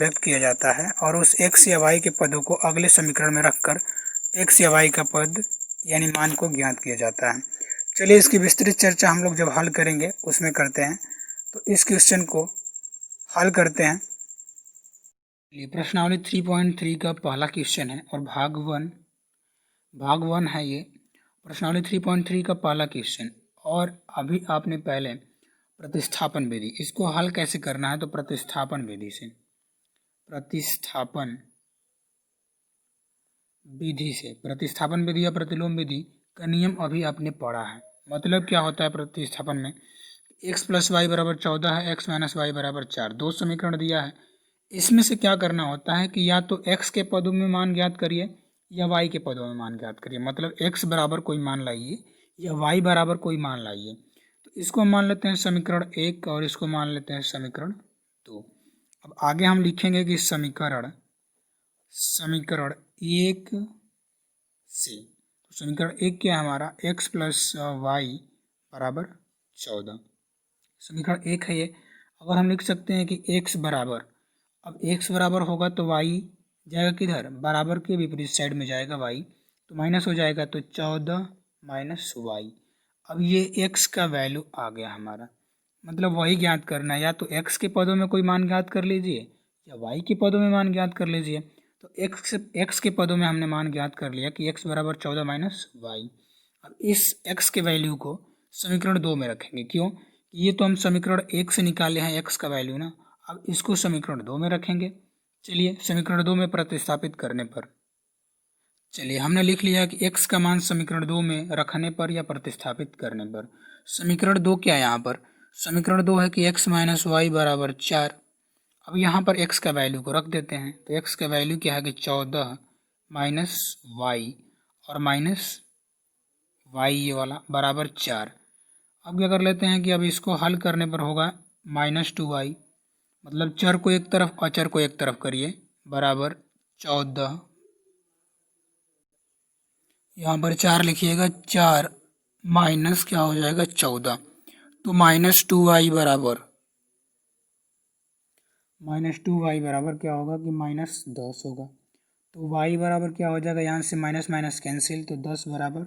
व्यक्त किया जाता है और उस x या y के पदों को अगले समीकरण में रखकर x या y का पद यानी मान को ज्ञात किया जाता है। चलिए इसकी विस्तृत चर्चा हम लोग जब हल करेंगे उसमें करते हैं। तो इस क्वेश्चन को हल करते हैं। प्रश्नावली 3.3 का पहला क्वेश्चन है और भाग वन है ये प्रश्नावली 3.3 का पहला क्वेश्चन। और अभी आपने पहले प्रतिस्थापन विधि, इसको हल कैसे करना है तो प्रतिस्थापन विधि से, प्रतिस्थापन विधि या प्रतिलोम विधि का नियम अभी आपने पढ़ा है। मतलब क्या होता है प्रतिस्थापन में, x + y = 14 है, x - y = 4, दो समीकरण दिया है। इसमें से क्या करना होता है कि या तो x के पदों में मान ज्ञात करिए या y के पदों में मान ज्ञात करिए। मतलब x बराबर कोई मान लाइए या y बराबर कोई मान लाइए। तो इसको मान लेते हैं समीकरण 1 और इसको मान लेते हैं समीकरण 2। अब आगे हम लिखेंगे कि समीकरण 1 से, तो समीकरण 1 क्या है हमारा, x + y = 14। समीकरण 1 है ये। अगर हम लिख सकते हैं कि x बराबर, अब x बराबर होगा तो y जाएगा किधर, बराबर के विपरीत साइड में जाएगा y, तो माइनस हो जाएगा, तो 14 - y। अब ये x का वैल्यू आ गया हमारा। मतलब वही ज्ञात करना है, या तो x के पदों में कोई मान ज्ञात कर लीजिए या y के पदों में मान ज्ञात कर लीजिए। तो x के पदों में हमने मान ज्ञात कर लिया कि x बराबर 14 - y। अब इस x के वैल्यू को समीकरण 2 में रखेंगे। क्यों, ये तो हम समीकरण 1 से निकाले हैं x का वैल्यू ना, अब इसको समीकरण 2 में रखेंगे। चलिए समीकरण 2 में प्रतिस्थापित करने पर, चलिए हमने लिख लिया कि x का मान समीकरण 2 में रखने पर या प्रतिस्थापित करने पर। समीकरण 2 क्या है यहाँ पर, समीकरण 2 है कि x - y = 4। अब यहाँ पर x का वैल्यू को रख देते हैं। तो x का वैल्यू क्या है कि 14 - y और माइनस y ये वाला बराबर 4। अब क्या कर लेते हैं कि अब इसको हल करने पर होगा -2y, मतलब चर को एक तरफ अचर को एक तरफ करिए, बराबर 14, यहाँ पर 4 लिखिएगा, 4 माइनस क्या हो जाएगा 14, तो -2y बराबर क्या होगा कि -10 होगा। तो y बराबर क्या हो जाएगा, यहाँ से माइनस माइनस कैंसिल, तो 10 बराबर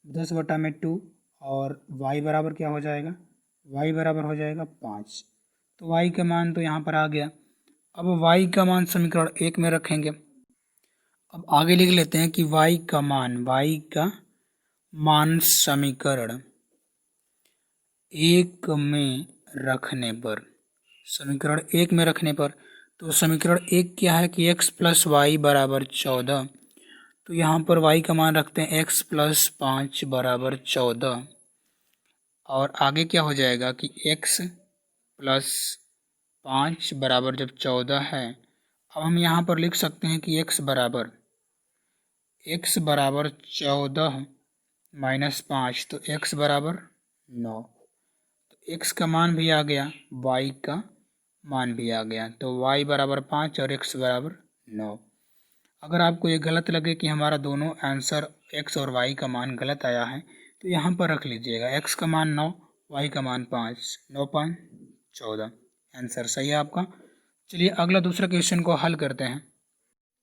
10/2 और y बराबर क्या हो जाएगा, y बराबर हो जाएगा 5। तो y का मान तो यहाँ पर आ गया। अब y का मान समीकरण 1 में रखेंगे। अब आगे लिख लेते हैं कि y का मान समीकरण 1 में रखने पर, समीकरण 1 में रखने पर, तो समीकरण 1 क्या है कि x + y = 14। तो यहाँ पर y का मान रखते हैं x + 5 = 14 और आगे क्या हो जाएगा कि x + 5 बराबर जब 14 है, अब हम यहाँ पर लिख सकते हैं कि x बराबर 14 - 5, तो x बराबर 9। तो x का मान भी आ गया, y का मान भी आ गया, तो y बराबर 5 और x बराबर 9। अगर आपको ये गलत लगे कि हमारा दोनों आंसर x और y का मान गलत आया है, तो यहाँ पर रख लीजिएगा x का मान 9, y का मान 5, 9 - 5 = 14। आंसर सही है आपका। चलिए अगला दूसरा क्वेश्चन को हल करते हैं।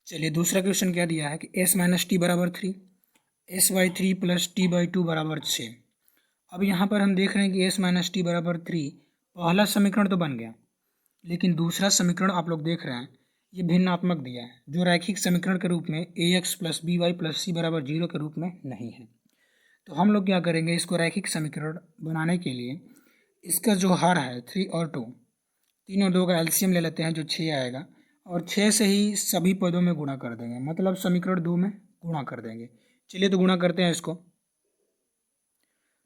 चलिए दूसरा क्वेश्चन क्या दिया है कि s - t = 3, sy3 + t/2 = 6। अब यहाँ पर हम देख रहे हैं कि s - t = 3, पहला समीकरण तो बन गया, लेकिन दूसरा समीकरण आप लोग देख रहे हैं ये भिन्नात्मक दिया है, जो रैखिक समीकरण के रूप में ax + by + c = 0 के रूप में नहीं है। तो हम लोग क्या करेंगे, इसको रैखिक समीकरण बनाने के लिए इसका जो हर है 3 और 2, 3 और 2 का एलसीएम ले लेते हैं जो 6 आएगा, और 6 से ही सभी पदों में गुणा कर देंगे, मतलब समीकरण 2 में गुणा कर देंगे। चलिए तो गुणा करते हैं इसको।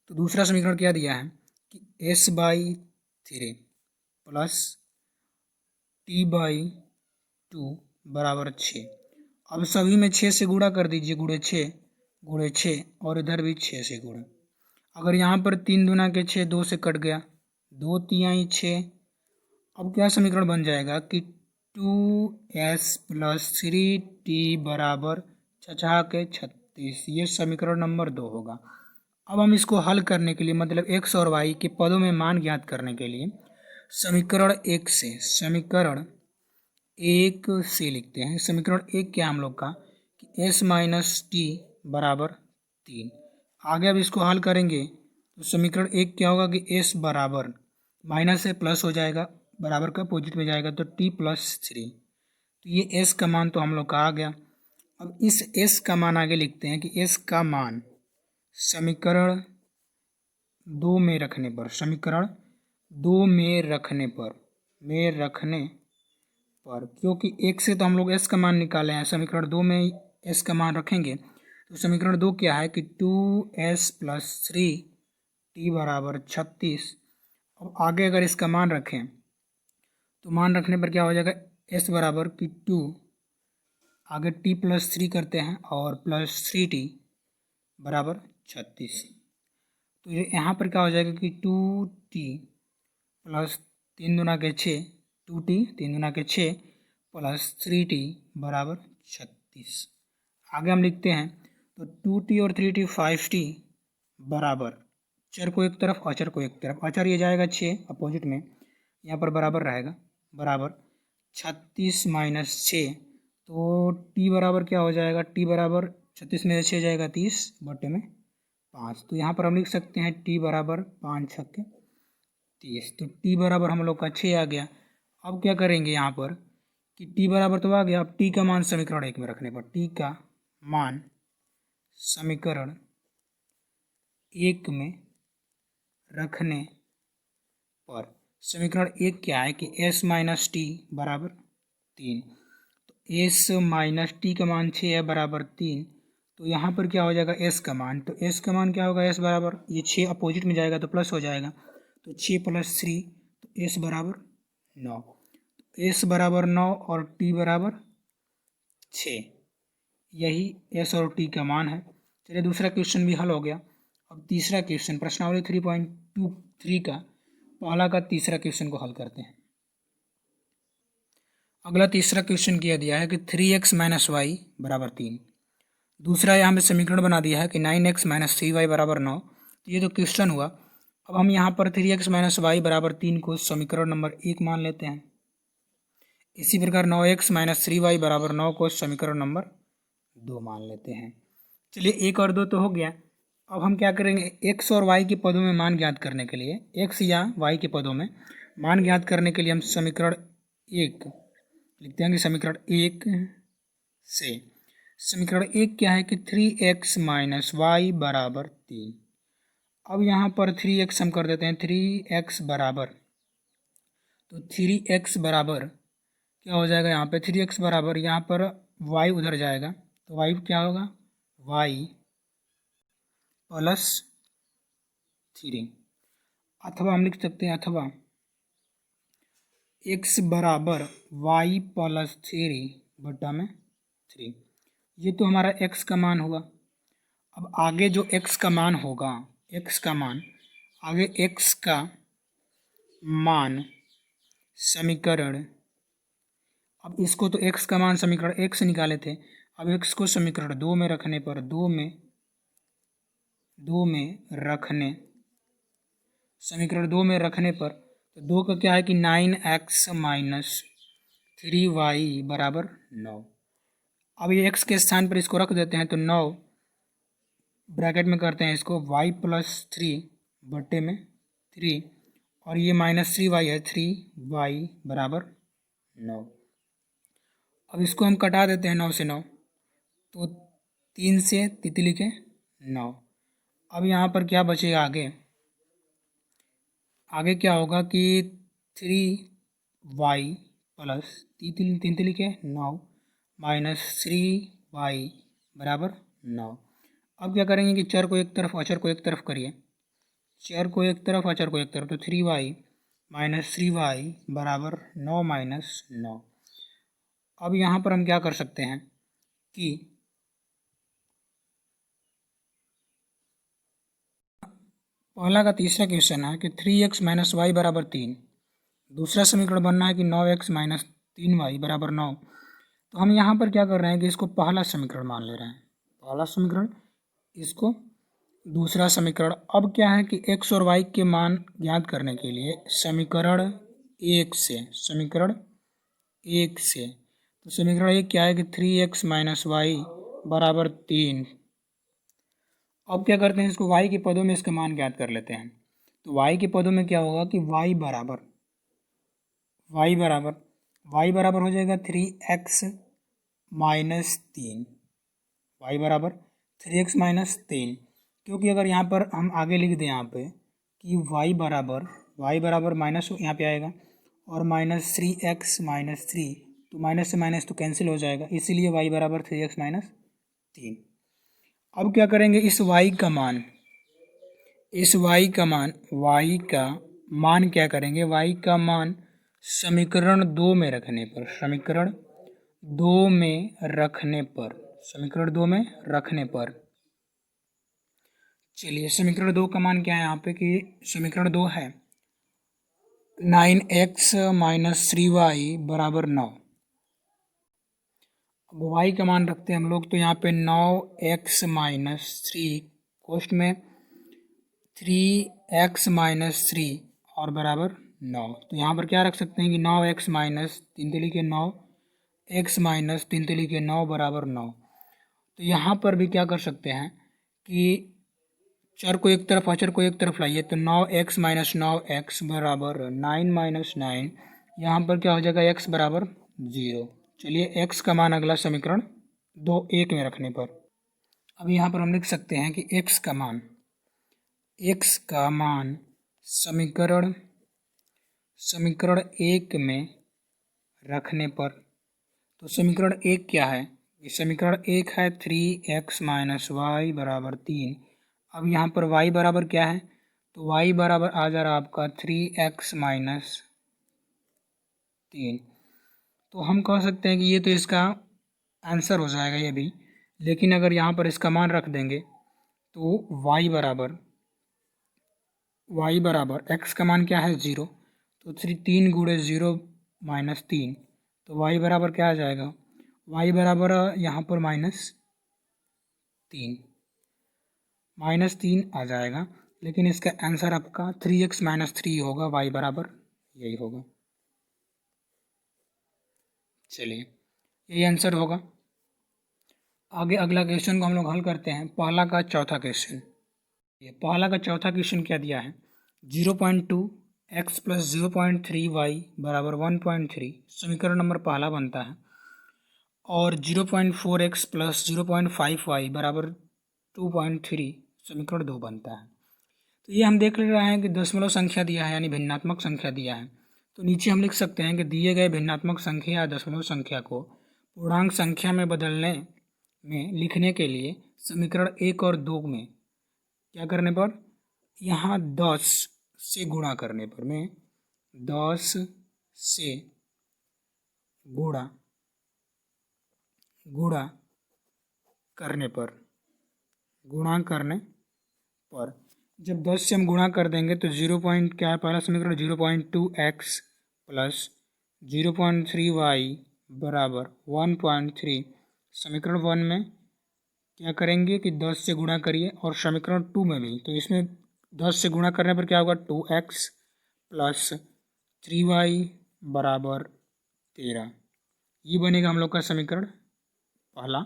तो दूसरा समीकरण क्या दिया है कि s/3 + t/2 = 6। अब सभी में 6 से गुणा कर दीजिए, गुणे 6 और इधर भी 6 से गुणा। अगर यहाँ पर 3 दूना के 6, 2 से कट गया, 2 तिहाई 6। अब क्या समीकरण बन जाएगा कि 2s + 3t = 36, ये समीकरण नंबर 2 होगा। अब हम इसको हल करने के लिए, मतलब x और y के पदों में मान ज्ञात करने के लिए समीकरण 1 से एक से लिखते हैं। समीकरण एक क्या हम लोग का कि s माइनस टी बराबर 3। आगे अब इसको हल करेंगे तो समीकरण एक क्या होगा कि s बराबर माइनस से प्लस हो जाएगा, बराबर का अपोजिट में जाएगा तो t प्लस 3। तो ये s का मान तो हम लोग का आ गया। अब इस s का मान आगे लिखते हैं कि s का मान समीकरण दो में रखने पर, समीकरण दो में रखने पर क्योंकि एक से तो हम लोग s का मान निकाले हैं, समीकरण दो में s का मान रखेंगे तो समीकरण दो क्या है कि 2s प्लस 3t बराबर 36। अब आगे अगर इसका मान रखें तो मान रखने पर क्या हो जाएगा, s बराबर कि 2 आगे t प्लस 3 करते हैं और प्लस 3t बराबर 36। तो ये यहाँ पर क्या हो जाएगा कि 2t प्लस 3 दूना के 6, 2t 3 दूना के 6 प्लस 3t बराबर 36। आगे हम लिखते हैं तो 2t और 3t 5t बराबर, चर को एक तरफ अचर को एक तरफ, अचर ये जाएगा 6 अपोजिट में, यहाँ पर बराबर रहेगा, बराबर 36 माइनस 6। तो t बराबर क्या हो जाएगा, t बराबर 36 में 6 जाएगा 30 बटे में 5। तो यहाँ पर हम लिख सकते हैं t बराबर 5 छक्के 30। तो t बराबर हम लोग का 6 आ गया। अब क्या करेंगे यहाँ पर कि t बराबर तो आ गया, अब t का मान समीकरण एक में रखने पर, t का मान समीकरण एक में रखने पर समीकरण एक क्या है कि s माइनस टी बराबर 3। तो s माइनस टी का मान 6 है बराबर 3। तो यहाँ पर क्या हो जाएगा s का मान, तो s का मान क्या होगा, s बराबर ये 6 अपोजिट में जाएगा तो प्लस हो जाएगा, तो 6 प्लस 3 तो s बराबर 9। s बराबर 9 और t बराबर 6, यही s और t का मान है। चलिए दूसरा क्वेश्चन भी हल हो गया। अब तीसरा क्वेश्चन प्रश्नावली 3.23 का पहला का तीसरा क्वेश्चन को हल करते हैं। अगला तीसरा क्वेश्चन किया दिया है कि 3x माइनस वाई बराबर 3। दूसरा यहाँ पे समीकरण बना दिया है कि 9x माइनस 3y बराबर 9। तो ये तो क्वेश्चन हुआ। अब हम यहाँ पर 3x माइनस वाई बराबर 3 को समीकरण नंबर 1 मान लेते हैं। इसी प्रकार 9x माइनस 3y बराबर 9 को समीकरण नंबर 2 मान लेते हैं। चलिए एक और दो तो हो गया। अब हम क्या करेंगे, x और y के पदों में मान ज्ञात करने के लिए, x या y के पदों में मान ज्ञात करने के लिए हम समीकरण एक लिखते हैं कि समीकरण एक से, समीकरण एक क्या है कि 3x माइनस वाई बराबर 3। अब यहाँ पर 3x हम कर देते हैं 3x बराबर, तो 3x बराबर क्या हो जाएगा, यहाँ पे 3x बराबर यहाँ पर y उधर जाएगा तो y क्या होगा, y प्लस 3। अथवा हम लिख सकते हैं अथवा x बराबर y प्लस 3 बटा में 3। ये तो हमारा x का मान हुआ। अब आगे जो x का मान होगा, x का मान आगे x का मान समीकरण, अब इसको तो x का मान समीकरण एक से निकाले थे, अब x को समीकरण दो में रखने पर, दो में रखने, समीकरण दो में रखने पर तो दो का क्या है कि 9x माइनस 3y बराबर 9। अब ये x के स्थान पर इसको रख देते हैं तो 9 ब्रैकेट में करते हैं इसको y प्लस 3 बटे में 3 और ये माइनस 3y है, 3y बराबर 9। अब इसको हम कटा देते हैं 9 से 9, तो 3 से तितली के 9। अब यहाँ पर क्या बचेगा, आगे क्या होगा कि 3y प्लस तितली के 9 माइनस 3y बराबर 9। अब क्या करेंगे कि चर को एक तरफ अचर को एक तरफ करिए, चर को एक तरफ अचर को एक तरफ, तो 3y माइनस 3y बराबर 9 माइनस 9। अब यहाँ पर हम क्या कर सकते हैं कि पहला का तीसरा क्वेश्चन है कि 3x माइनस वाई बराबर 3। दूसरा समीकरण बनना है कि 9x माइनस 3y बराबर 9। तो हम यहाँ पर क्या कर रहे हैं कि इसको पहला समीकरण मान ले रहे हैं, पहला समीकरण, इसको दूसरा समीकरण। अब क्या है कि x और y के मान ज्ञात करने के लिए समीकरण एक से, समीकरण 1 से। तो समीकरण एक क्या है कि 3x माइनस वाई बराबर 3। अब क्या करते हैं, इसको y के पदों में इसका मान ज्ञात कर लेते हैं। तो y के पदों में क्या होगा कि y बराबर हो जाएगा 3x माइनस 3। y बराबर 3x माइनस 3, क्योंकि अगर यहाँ पर हम आगे लिख दें यहाँ पे कि y बराबर माइनस यहाँ पे आएगा और माइनस 3x माइनस 3, तो माइनस से माइनस तो कैंसिल हो जाएगा, इसीलिए y बराबर 3x माइनस 3। अब क्या करेंगे, इस y का मान क्या करेंगे, y का मान समीकरण 2 में रखने पर, समीकरण 2 में रखने पर चलिए समीकरण 2 का मान क्या है यहाँ पे कि समीकरण 2 है 9x माइनस 3y बराबर 9। अब y का मान रखते हैं हम लोग, तो यहाँ पे 9x माइनस 3 कोष्ठ में 3x माइनस 3 और बराबर 9। तो यहाँ पर क्या रख सकते हैं कि 9x माइनस 3 तिली के 9 x माइनस 3 तिली के 9 बराबर 9। तो यहाँ पर भी क्या कर सकते हैं कि चर को एक तरफ अचर को एक तरफ लाइए, तो 9x माइनस 9x बराबर 9 माइनस 9। यहाँ पर क्या हो जाएगा, x बराबर 0। चलिए x का मान अगला समीकरण 2 1 में रखने पर, अब यहाँ पर हम लिख सकते हैं कि x का मान समीकरण 1 में रखने पर, तो समीकरण 1 क्या है, समीकरण 1 है 3x माइनस वाई बराबर 3। अब यहाँ पर y बराबर क्या है, तो y बराबर आ जा रहा आपका 3x माइनस 3। तो हम कह सकते हैं कि ये तो इसका आंसर हो जाएगा ये भी, लेकिन अगर यहाँ पर इसका मान रख देंगे तो y बराबर x का मान क्या है 0, तो 3 गुणे 0 माइनस 3, तो y बराबर क्या आ जाएगा, y बराबर यहाँ पर माइनस 3 आ जाएगा, लेकिन इसका आंसर आपका 3x माइनस 3 होगा, y बराबर यही होगा। चलिए यही आंसर होगा। आगे अगला क्वेश्चन को हम लोग हल करते हैं, पहला का चौथा क्वेश्चन। ये पहला का चौथा क्वेश्चन क्या दिया है, 0.2x प्लस 0.3y बराबर 1.3 समीकरण नंबर पहला बनता है, और 0.4x प्लस 0.5y बराबर 2.3 समीकरण 2 बनता है। तो ये हम देख ले रहे हैं कि दशमलव संख्या दिया है, यानी भिन्नात्मक संख्या दिया है। तो नीचे हम लिख सकते हैं कि दिए गए भिन्नात्मक संख्या या दशमलव संख्या को पूर्णांक संख्या में लिखने के लिए समीकरण 1 और 2 में क्या करने पर, यहाँ 10 से गुणा करने पर, में 10 से गुणा करने पर जब 10 से हम गुणा कर देंगे तो 0 पॉइंट क्या है, पहला समीकरण 0.2x प्लस 0.3y बराबर 1.3। समीकरण 1 में क्या करेंगे कि 10 से गुणा करिए, और समीकरण 2 में भी, तो इसमें 10 से गुणा करने पर क्या होगा, 2x प्लस 3y बराबर 13। ये बनेगा हम लोग का समीकरण पहला।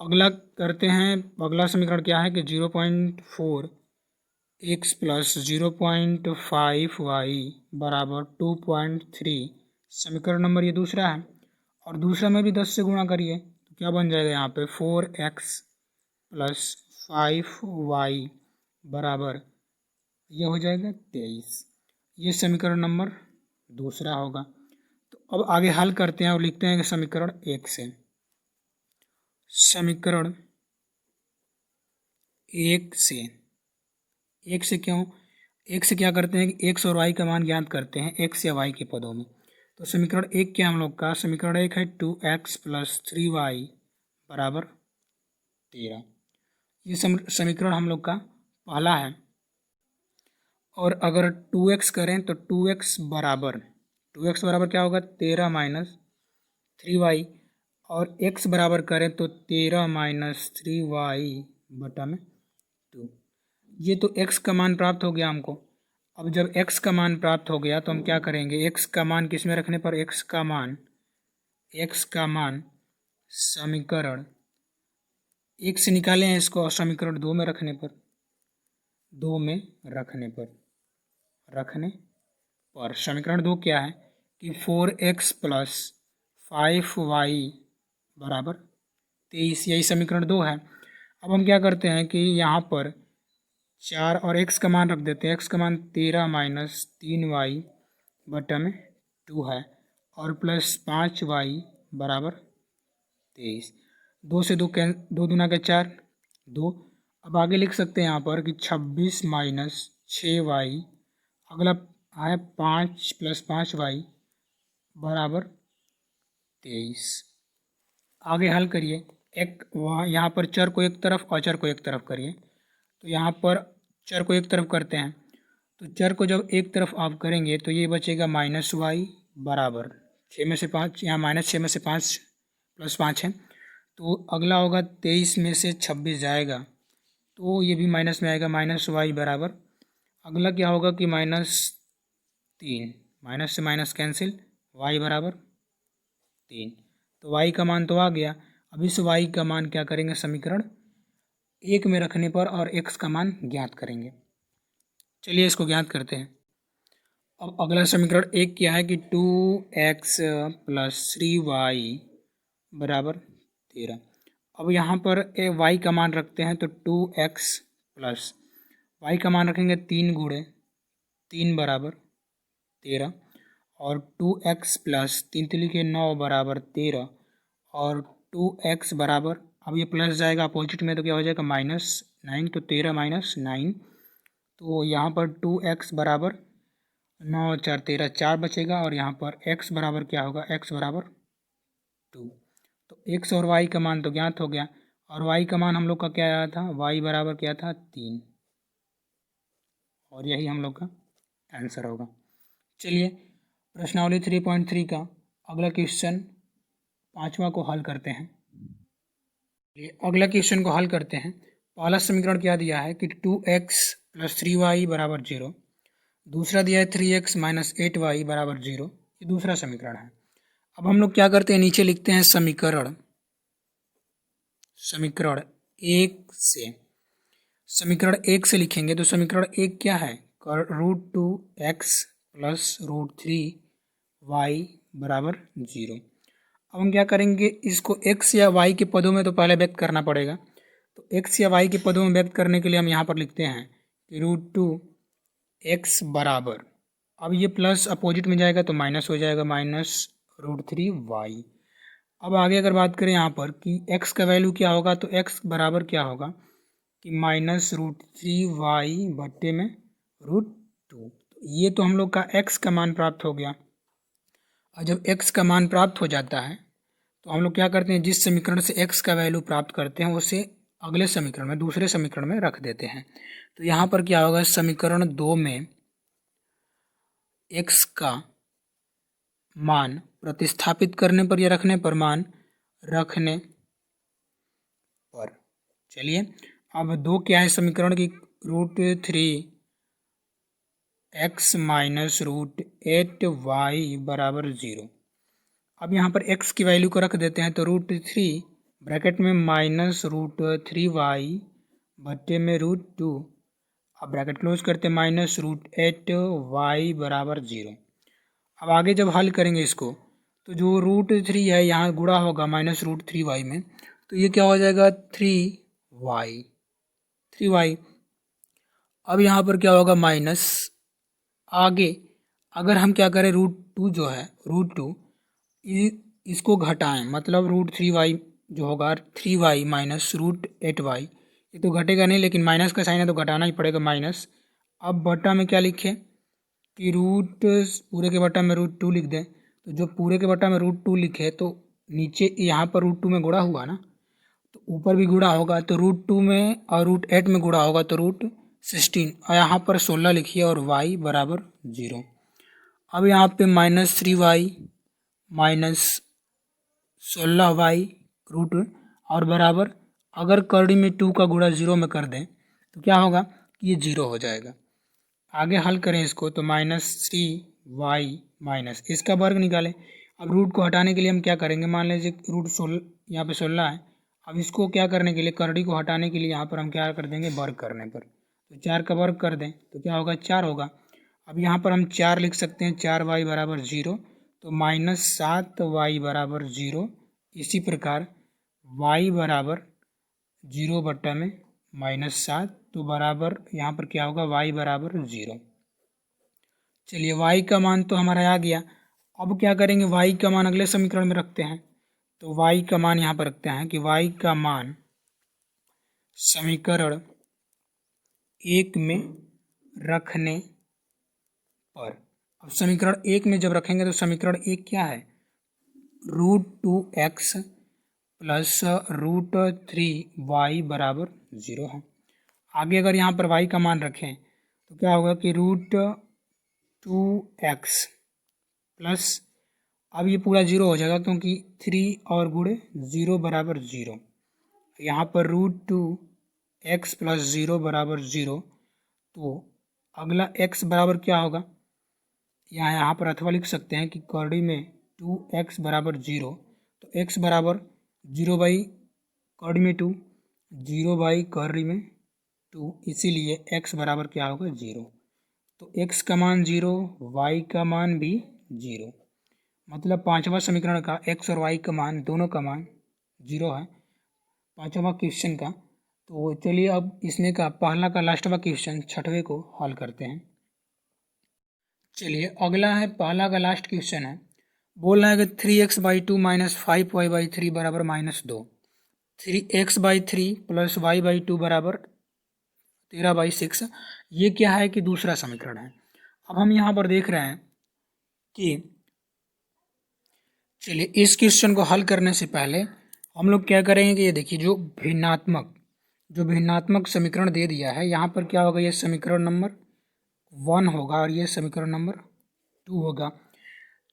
अगला करते हैं, अगला समीकरण क्या है कि 0.4x प्लस 0.5y बराबर 2.3 समीकरण नंबर ये दूसरा है, और दूसरा में भी 10 से गुणा करिए तो क्या बन जाएगा यहाँ पे 4x प्लस 5y बराबर ये हो जाएगा 23। ये समीकरण नंबर दूसरा होगा। तो अब आगे हल करते हैं और लिखते हैं कि समीकरण 1 से, समीकरण 1 से क्यों, 1 से क्या करते हैं कि x और y का मान ज्ञात करते हैं x या y के पदों में। तो समीकरण 1 क्या हम लोग का, समीकरण 1 है 2x प्लस 3y बराबर 13। ये समीकरण हम लोग का पहला है। और अगर 2x करें तो 2x बराबर क्या होगा, 13 माइनस 3y, और x बराबर करें तो 13 माइनस 3y बटा में 2। ये तो x का मान प्राप्त हो गया हमको। अब जब x का मान प्राप्त हो गया तो हम क्या करेंगे, x का मान किस में रखने पर, x का मान x का मान समीकरण 1 से निकाले हैं इसको, और समीकरण 2 में रखने पर समीकरण 2 क्या है कि 4x प्लस 5y बराबर 23, यही समीकरण 2 है। अब हम क्या करते हैं कि यहाँ पर 4 और x का मान रख देते हैं। x का मान 13 माइनस 3y बटा में 2 है, और प्लस 5y बराबर 23। 2 से 2 2 दूना के 4, 2। अब आगे लिख सकते हैं यहाँ पर कि 26 माइनस 6y, अगला है 5 प्लस 5y बराबर 23। आगे हल करिए। एक वहाँ यहाँ पर चर को एक तरफ और चर को एक तरफ करिए। तो यहाँ पर चर को एक तरफ करते हैं, तो चर को जब एक तरफ आप करेंगे तो ये बचेगा माइनस वाई बराबर 6 में से 5, यहाँ माइनस 6 में से 5 प्लस 5 है, तो अगला होगा 23 में से 26 जाएगा तो ये भी माइनस में आएगा, माइनस वाई बराबर, अगला क्या होगा कि -3, माइनस से माइनस कैंसिल, वाई बराबर 3। तो वाई का मान तो आ गया। अब इस वाई का मान क्या करेंगे समीकरण 1 में रखने पर, और x का मान ज्ञात करेंगे। चलिए इसको ज्ञात करते हैं। अब अगला समीकरण 1 क्या है कि 2x प्लस 3y बराबर 13। अब यहाँ पर y का मान रखते हैं, तो 2x प्लस y का मान रखेंगे 3 गुणे 3 बराबर 13, और 2x प्लस 3 3 के 9 बराबर 13, और 2x बराबर, अब ये प्लस जाएगा अपोजिट में तो क्या हो जाएगा -9, तो 13 माइनस 9, तो यहाँ पर 2x बराबर 9 4 13, 4 बचेगा, और यहाँ पर x बराबर क्या होगा, x बराबर 2। तो x और y का मान तो ज्ञात हो गया, और y का मान हम लोग का क्या आया था, y बराबर क्या था 3, और यही हम लोग का आंसर होगा। चलिए प्रश्नावली 3.3 का अगला क्वेश्चन 5वां को हल करते हैं। अगला क्वेश्चन को हल करते हैं। पहला समीकरण क्या दिया है कि 2x प्लस 3y बराबर 0, दूसरा दिया है 3x माइनस 8y बराबर 0, ये दूसरा समीकरण है। अब हम लोग क्या करते हैं, नीचे लिखते हैं समीकरण 1 से लिखेंगे। तो समीकरण 1 क्या है, √2x प्लस √3y बराबर 0। अब हम क्या करेंगे, इसको x या y के पदों में तो पहले व्यक्त करना पड़ेगा। तो x या y के पदों में व्यक्त करने के लिए हम यहाँ पर लिखते हैं कि √2x बराबर, अब ये प्लस अपोजिट में जाएगा तो माइनस हो जाएगा, माइनस √3y। अब आगे अगर बात करें यहाँ पर कि x का वैल्यू क्या होगा, तो x बराबर क्या होगा कि -√3y बट्टे में √2। ये तो हम लोग का x का मान प्राप्त हो गया। और जब x का मान प्राप्त हो जाता है तो हम लोग क्या करते हैं, जिस समीकरण से x का वैल्यू प्राप्त करते हैं उसे अगले समीकरण में, दूसरे समीकरण में रख देते हैं। तो यहाँ पर क्या होगा, समीकरण 2 में x का मान प्रतिस्थापित करने पर या रखने पर, मान रखने पर, चलिए अब 2 क्या है समीकरण की, √3x माइनस √8y बराबर 0। अब यहाँ पर x की वैल्यू को रख देते हैं, तो √3 ब्रैकेट में माइनस √3y बट्टे में √2, अब ब्रैकेट क्लोज करते हैं, माइनस √8y बराबर 0। अब आगे जब हल करेंगे इसको, तो जो √3 है यहाँ गुणा होगा माइनस √3y में, तो ये क्या हो जाएगा 3y। अब यहाँ पर क्या होगा माइनस, आगे अगर हम क्या करें, √2 जो है, √2 इसको घटाएं, मतलब √3y जो होगा 3y माइनस √8y, ये तो घटेगा नहीं लेकिन माइनस का साइन है तो घटाना ही पड़ेगा, माइनस। अब बटा में क्या लिखें कि पूरे के बटा में √2 लिख दें। तो जो पूरे के बटा में √2 लिखे तो नीचे यहाँ पर √2 में गुणा हुआ ना, तो ऊपर भी गुणा होगा, तो √2 में और √8 में गुणा होगा तो √16, और यहाँ पर 16 लिखिए, और y बराबर 0। अब यहाँ पे -3y माइनस 16y रूट, और बराबर, अगर करड़ी में 2 का गुणा 0 में कर दें तो क्या होगा कि ये 0 हो जाएगा। आगे हल करें इसको, तो -3y माइनस इसका वर्ग निकालें, अब रूट को हटाने के लिए हम क्या करेंगे, मान लीजिए रूट 16 यहाँ पे 16 है। अब इसको क्या करने के लिए, करड़ी को हटाने के लिए यहाँ पर हम क्या कर देंगे, वर्ग करने पर, तो 4 का वर्ग कर दें तो क्या होगा, 4 होगा। अब यहाँ पर हम 4 लिख सकते हैं, 4y बराबर 0, तो -7y बराबर 0। इसी प्रकार y बराबर 0 बट्टा में -7, तो बराबर यहाँ पर क्या होगा, y बराबर 0। चलिए y का मान तो हमारा आ गया। अब क्या करेंगे, y का मान अगले समीकरण में रखते हैं। तो y का मान यहाँ पर रखते हैं कि y का मान समीकरण 1 में रखने पर, अब समीकरण 1 में जब रखेंगे तो समीकरण 1 क्या है, √2x प्लस √3y बराबर 0 है। आगे अगर यहाँ पर y का मान रखें तो क्या होगा कि √2x प्लस, अब ये पूरा 0 हो जाएगा क्योंकि 3 और गुणे 0 बराबर 0। यहाँ पर √2x प्लस 0 बराबर 0, तो अगला x बराबर क्या होगा, यहाँ पर अथवा लिख सकते हैं कि करड़ी में 2x बराबर 0, तो x बराबर 0 बाई करड़ी में 2, 0 बाई करड़ी में 2, इसीलिए x बराबर क्या होगा, 0। तो x का मान 0, y का मान भी 0, मतलब पांचवा समीकरण का x और y का मान, दोनों का मान 0 है, पांचवा क्वेश्चन का। तो चलिए अब इसमें का पहला का लास्टवा क्वेश्चन छठवें को हल करते हैं। चलिए अगला है पहला का लास्ट क्वेश्चन है, बोल रहा है कि 3x/2 माइनस 5y/3 बराबर -2, 3x/3 प्लस y/2 बराबर 13/6, ये क्या है कि दूसरा समीकरण है। अब हम यहाँ पर देख रहे हैं कि चलिए इस क्वेश्चन को हल करने से पहले हम लोग क्या करेंगे कि ये देखिए जो भिन्नात्मक समीकरण दे दिया है, यहाँ पर क्या होगा, ये समीकरण नंबर 1 होगा और ये समीकरण नंबर 2 होगा।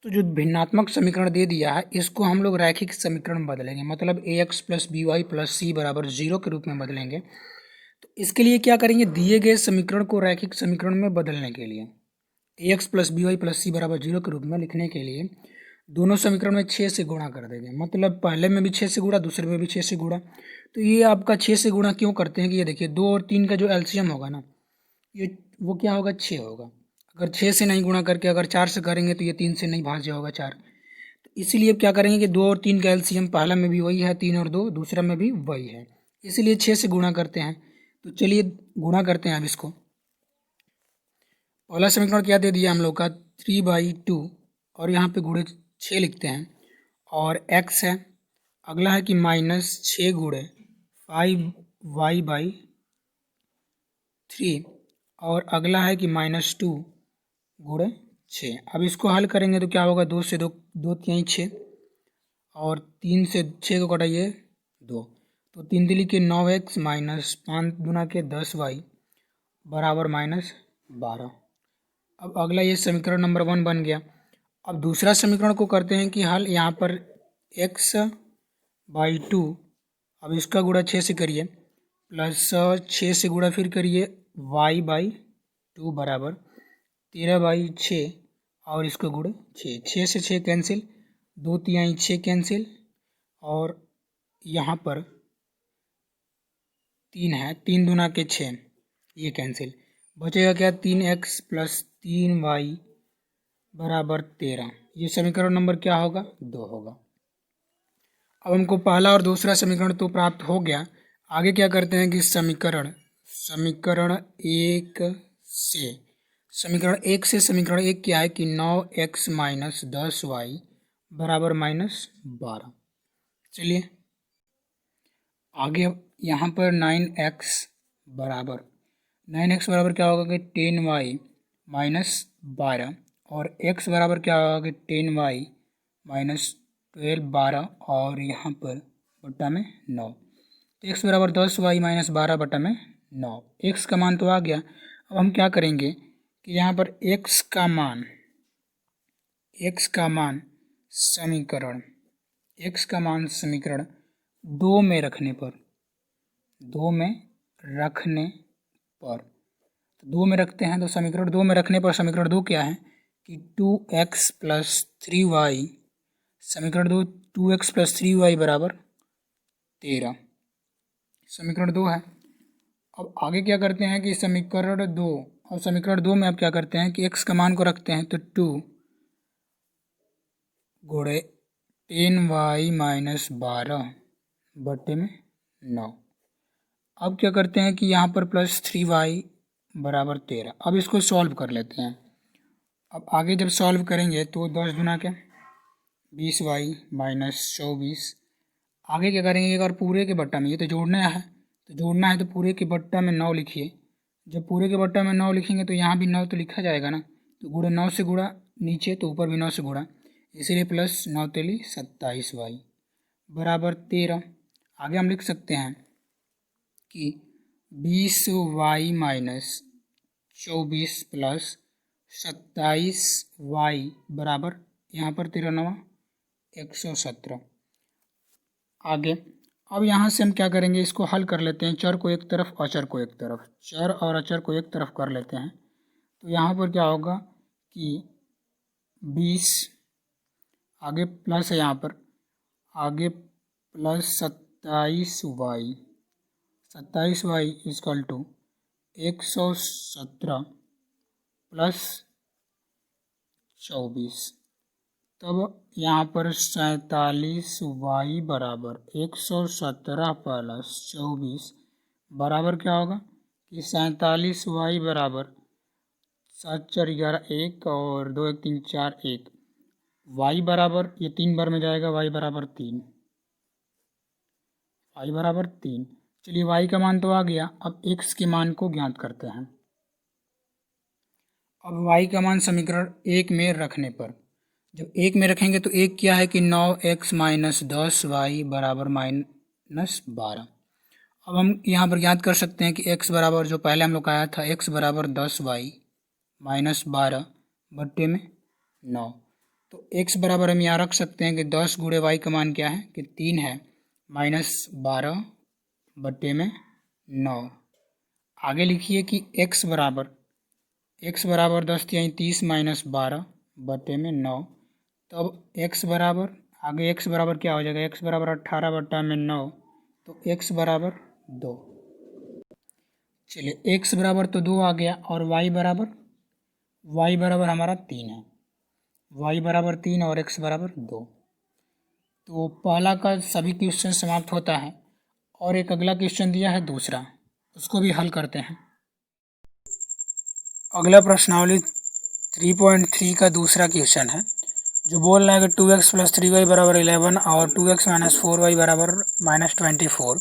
तो जो भिन्नात्मक समीकरण दे दिया है इसको हम लोग रैखिक समीकरण में बदलेंगे, मतलब ax plus by plus c बराबर 0 के रूप में बदलेंगे। तो इसके लिए क्या करेंगे, दिए गए समीकरण को रैखिक समीकरण में बदलने के लिए ax plus by plus c बराबर 0 के रूप में लिखने के लिए दोनों समीकरण में 6 से गुणा कर देंगे, मतलब पहले में भी 6 से गुणा, दूसरे में भी 6 से गुणा। तो ये आपका 6 से गुणा क्यों करते हैं कि ये देखिए 2 और 3 का जो एलसीएम होगा ना, ये वो क्या होगा, 6 होगा। अगर 6 से नहीं गुणा करके अगर 4 से करेंगे तो ये 3 से नहीं भाज्य होगा 4। तो इसीलिए क्या करेंगे कि 2 और 3 का एलसीएम पहला में भी वही है 3 और 2, दूसरा में भी वही है, इसीलिए 6 से गुणा करते हैं। तो चलिए गुणा करते हैं अब इसको। पहला समीकरण क्या दे दिया हम लोग का, 3/2, और यहाँ पे गुणे 6 लिखते हैं, और x है। अगला है कि -6 गुणे 5y/3, और अगला है कि -2 गुणे 6। अब इसको हल करेंगे तो क्या होगा, 2 से 2 3 6, और 3 से 6 को कटाइए 2, तो 3 तिली के 9x माइनस 5 गुना के 10y बराबर -12। अब अगला ये समीकरण नंबर 1 बन गया। अब दूसरा समीकरण को करते हैं कि हल, यहाँ पर x/2, अब इसका गुणा 6 से करिए, प्लस 6 से गुणा फिर करिए y/2 बराबर 13/6, और इसको गुणे 6, 6 से 6 कैंसिल, 2 तिहाई 6 कैंसिल, और यहाँ पर 3 है, 3 दूना के 6, ये कैंसिल, बचेगा क्या, 3x प्लस 3y बराबर 13। ये समीकरण नंबर क्या होगा, 2 होगा। अब हमको पहला और दूसरा समीकरण तो प्राप्त हो गया। आगे क्या करते हैं कि समीकरण 1 से समीकरण 1 क्या है कि 9x माइनस 10y बराबर -12। चलिए आगे यहाँ पर 9x बराबर क्या होगा कि 10y माइनस 12, और x बराबर क्या होगा कि 10y माइनस 12 12, और यहाँ पर बट्टा में 9, तो x बराबर 10y माइनस 12 बट्टा में 9। x का मान तो आ गया। अब हम क्या करेंगे कि यहाँ पर x का समीकरण 2 में रखने पर, 2 में रखते हैं, तो समीकरण 2 में रखने पर समीकरण 2 क्या है कि 2x प्लस 3y समीकरण 2 2x + 3y = 13 समीकरण 2 है। अब आगे क्या करते हैं कि समीकरण 2 में अब क्या करते हैं कि x का मान को रखते हैं तो 2 गुणे 10y - 12 बटे में 9। अब क्या करते हैं कि यहाँ पर +3y = 13। अब इसको सॉल्व कर लेते हैं। अब आगे जब सॉल्व करेंगे तो 10 दूना क्या 20y - 24। आगे क्या करेंगे, एक और पूरे के बट्टा में, ये तो जोड़ना है तो पूरे के बट्टा में 9 लिखिए। जब पूरे के बट्टा में 9 लिखेंगे तो यहाँ भी 9 तो लिखा जाएगा ना, तो गुणे 9 से गुणा नीचे तो ऊपर भी 9 से गुणा, इसीलिए +9 तेली 27y = 13। आगे हम लिख सकते हैं कि 20y - 24 + 27y बराबर यहाँ पर 13 9 117। आगे अब यहाँ से हम क्या करेंगे, इसको हल कर लेते हैं। चर को एक तरफ, अचर को एक तरफ, चर और अचर को एक तरफ कर लेते हैं। तो यहाँ पर क्या होगा कि 20 आगे प्लस है, यहाँ पर आगे प्लस 27y = 117 + 24। तब यहाँ पर 47y = 117 + 24 बराबर क्या होगा कि 47y = 7 4 11 1 और 2 1 3 4 1 y बराबर, ये 3 बार में जाएगा, y = 3। चलिए y का मान तो आ गया। अब x के मान को ज्ञात करते हैं। अब y का मान समीकरण 1 में रखने पर, जब 1 में रखेंगे तो 1 क्या है कि 9x - 10y = -12। अब हम यहाँ पर ज्ञात कर सकते हैं कि x बराबर, जो पहले हम लोग आया था, x = 10y - 12 बट्टे में 9। तो x बराबर हम यहाँ रख सकते हैं कि 10 गुणे y का मान क्या है कि 3 है, -12 बट्टे में 9। आगे लिखिए कि x बराबर 10 यानी 30 - 12 बट्टे में 9। तब x बराबर, आगे x बराबर क्या हो जाएगा, x = 18 बट्टा में 9, तो x = 2। चलिए x बराबर तो 2 आ गया, और y बराबर हमारा 3 है, y = 3 और x = 2। तो पहला का सभी क्वेश्चन समाप्त होता है, और एक अगला क्वेश्चन दिया है दूसरा, उसको भी हल करते हैं। अगला प्रश्नावली 3.3 का दूसरा क्वेश्चन है, जो बोल रहा है कि 2x + 3y = 11 और 2x - 4y = -24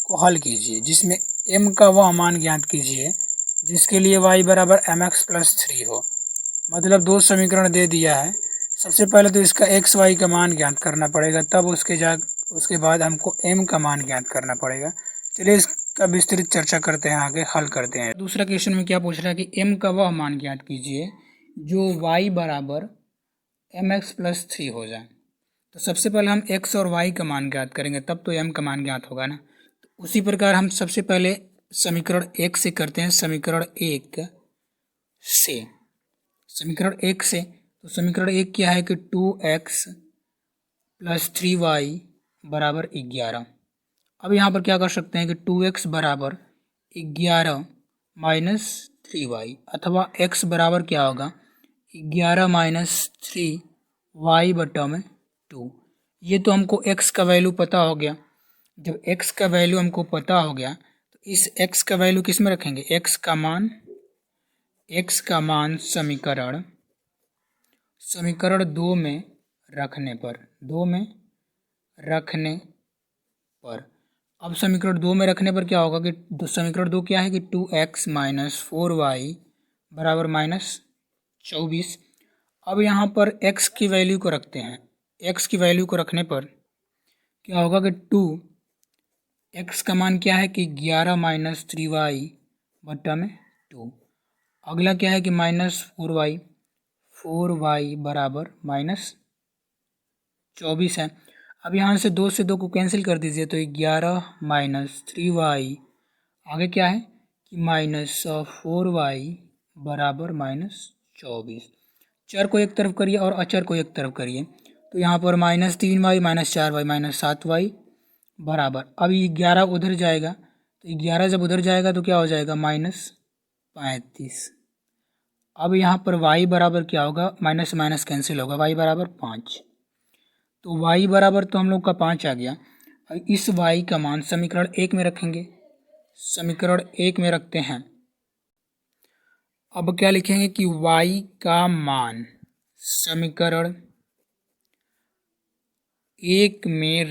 को हल कीजिए, जिसमें m का वह मान ज्ञात कीजिए जिसके लिए y = mx + 3 हो। मतलब दो समीकरण दे दिया है। सबसे पहले तो इसका x y का मान ज्ञात करना पड़ेगा, तब उसके बाद हमको m का मान ज्ञात करना पड़ेगा। चलिए इसका विस्तृत चर्चा करते हैं, आगे हल करते हैं। दूसरा क्वेश्चन में क्या पूछ रहा है कि m का वह मान ज्ञात कीजिए जो y = mx + 3 हो जाए। तो सबसे पहले हम x और y का मान ज्ञात करेंगे, तब तो m का मान ज्ञात होगा ना। तो उसी प्रकार हम सबसे पहले समीकरण 1 से करते हैं। समीकरण 1 से तो समीकरण 1 क्या है कि 2x + 3y = 11। अब यहाँ पर क्या कर सकते हैं कि 2x = 11 - 3y, अथवा x बराबर क्या होगा 11 - 3y बटा में 2। ये तो हमको x का वैल्यू पता हो गया। जब x का वैल्यू हमको पता हो गया तो इस x का वैल्यू किस में रखेंगे, x का मान समीकरण 2 में रखने पर अब समीकरण 2 में रखने पर क्या होगा कि समीकरण 2 क्या है कि 2x - 4y = -24। अब यहाँ पर x की वैल्यू को रखते हैं। x की वैल्यू को रखने पर क्या होगा कि 2x का मान क्या है कि 11 - 3y बटा में 2। अगला क्या है कि -4y बराबर -24 है। अब यहाँ से 2 से 2 को कैंसिल कर दीजिए, तो 11 - 3y आगे क्या है कि -4y बराबर -24। चर को एक तरफ करिए और अचर को एक तरफ करिए, तो यहाँ पर -3y -4y -7y बराबर, अब 11 उधर जाएगा, तो 11 जब उधर जाएगा तो क्या हो जाएगा -35। अब यहाँ पर y बराबर क्या होगा, माइनस माइनस कैंसिल होगा, y बराबर 5। तो y बराबर तो हम लोग का 5 आ गया। इस y का मान समीकरण 1 में रखेंगे, समीकरण 1 में रखते हैं। अब क्या लिखेंगे कि y का मान समीकरण 1 में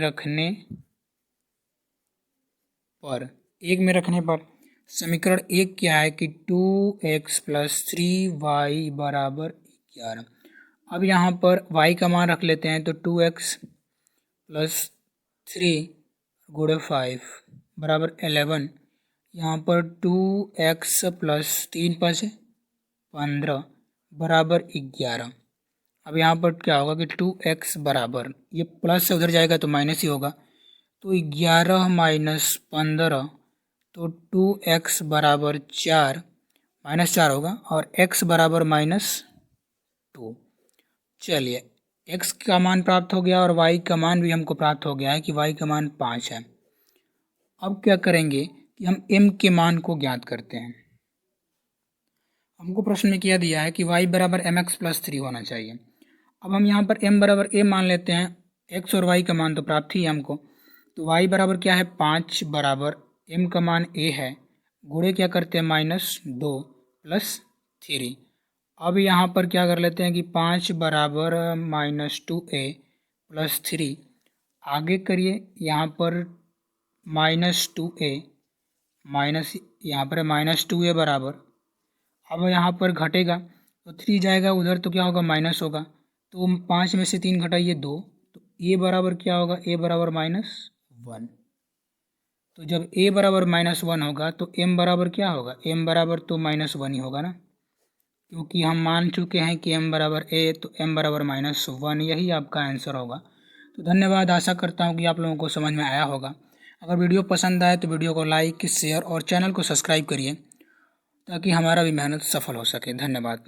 रखने पर समीकरण 1 क्या है कि 2x + 3y बराबर 11। अब यहाँ पर y का मान रख लेते हैं, तो 2x + 3 × 5 बराबर 11। यहाँ पर 2x + 3 × 5 15 बराबर 11। अब यहाँ पर क्या होगा कि 2x बराबर, ये प्लस से उधर जाएगा तो माइनस ही होगा, तो 11 - 15, तो 2x बराबर 4 -4 होगा और x बराबर -2। चलिए x का मान प्राप्त हो गया और y का मान भी हमको प्राप्त हो गया है कि y का मान 5 है। अब क्या करेंगे कि हम m के मान को ज्ञात करते हैं। हमको प्रश्न में किया दिया है कि y बराबर mx + 3 होना चाहिए। अब हम यहाँ पर m बराबर a मान लेते हैं, x और y का मान तो प्राप्त ही है हमको, तो y बराबर क्या है 5 बराबर m का मान a है, गुणे क्या करते हैं -2 + 3। अब यहाँ पर क्या कर लेते हैं कि 5 बराबर -2a + 3, आगे करिए, यहाँ पर -2a माइनस, यहाँ पर -2a बराबर, अब यहाँ पर घटेगा तो 3 जाएगा उधर तो क्या होगा माइनस होगा, तो 5 में से 3 घटाइए 2, तो a बराबर क्या होगा, a बराबर -1। तो जब a बराबर -1 होगा तो m बराबर क्या होगा, m बराबर तो -1 ही होगा ना, क्योंकि हम मान चुके हैं कि m बराबर a, तो m बराबर -1, यही आपका आंसर होगा। तो धन्यवाद, आशा करता हूँ कि आप लोगों को समझ में आया होगा। अगर वीडियो पसंद आए तो वीडियो को लाइक, शेयर और चैनल को सब्सक्राइब करिए ताकि हमारा भी मेहनत सफल हो सके। धन्यवाद।